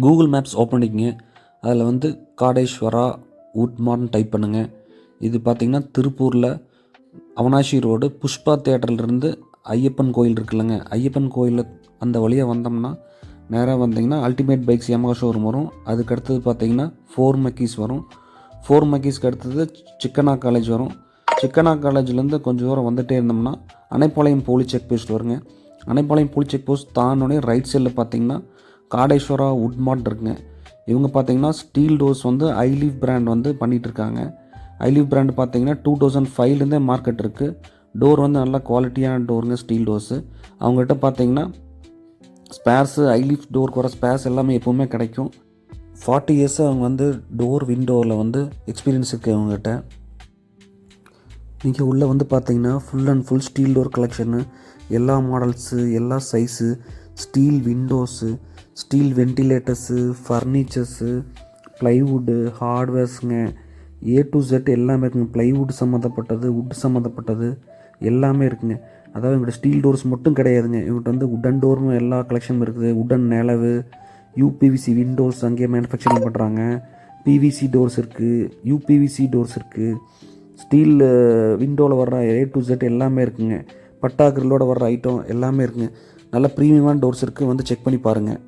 Google maps open பண்ணிக்கங்க. அதில் வந்து காடேஸ்வரா வுட்மார்ட்னு டைப் பண்ணுங்கள். இது பார்த்திங்கன்னா திருப்பூரில் அவனாசி ரோடு புஷ்பா தேட்டர்லேருந்து ஐயப்பன் கோயில் இருக்குல்லங்க, ஐயப்பன் கோயில் அந்த வழியாக வந்தோம்னா நேராக வந்தீங்கன்னா அல்டிமேட் பைக்ஸ் யமஹா ஷோரூம் வரும். அதுக்கு அடுத்தது பார்த்தீங்கன்னா ஃபோர் மக்கீஸ் வரும். ஃபோர் மக்கீஸ்க்கு அடுத்தது சிக்கனா காலேஜ் வரும். சிக்கனா காலேஜ்லேருந்து கொஞ்சம் தூரம் வந்துகிட்டே இருந்தோம்னா அணைப்பாளையம் போலீஸ் செக் போஸ்ட் வருங்க. அணைப்பாளையம் போலீஸ் செக் போஸ்ட் தாண்டோடனே ரைட் சைடில் பார்த்தீங்கன்னா காடேஸ்வரா வுட்மார்ட் இருக்குங்க. இவங்க பார்த்தீங்கன்னா ஸ்டீல் டோர்ஸ் வந்து ஐலீவ் பிராண்ட் வந்து பண்ணிகிட்ருக்காங்க. ஐலீவ் பிராண்ட் பார்த்தீங்கன்னா 2005லேருந்தே மார்க்கெட் இருக்குது. டோர் வந்து நல்லா குவாலிட்டியான டோருங்க, ஸ்டீல் டோர்ஸு. அவங்ககிட்ட பார்த்தீங்கன்னா ஸ்பேர்ஸு ஐலீஃப் டோருக்கு வர ஸ்பேர்ஸ் எல்லாமே எப்போவுமே கிடைக்கும். 40 இயர்ஸு அவங்க வந்து டோர் விண்டோவில் வந்து எக்ஸ்பீரியன்ஸ் இருக்குது அவங்ககிட்ட. நீங்கள் உள்ளே வந்து பார்த்தீங்கன்னா full and full steel door collection, எல்லா மாடல்ஸு, எல்லா size, steel windows, steel ventilators, furnitures, plywood, ஹார்ட்வேர்ஸுங்க, A to Z எல்லாமே இருக்குங்க. ப்ளைவுட் சம்மந்தப்பட்டது, வுட் சம்மந்தப்பட்டது எல்லாமே இருக்குங்க. அதாவது இவங்கள்ட்ட ஸ்டீல் டோர்ஸ் மட்டும் கிடையாதுங்க. இவங்கள்ட்ட வந்து உட்டன் டோரும் எல்லா கலெக்ஷனும் இருக்குது. உட்டன் நிலவு, யூபிவிசி விண்டோஸ் அங்கேயே மேனுஃபேக்சரிங் பண்ணுறாங்க. பிவிசி டோர்ஸ் இருக்குது, யூபிவிசி டோர்ஸ் இருக்குது. ஸ்டீல் விண்டோவில் வர்ற A to Z எல்லாமே இருக்குங்க. பட்டா கிரில்லோட வர்ற ஐட்டம் எல்லாமே இருக்குங்க. நல்ல ப்ரீமியமான டோர்ஸ் இருக்குது, வந்து செக் பண்ணி பாருங்கள்.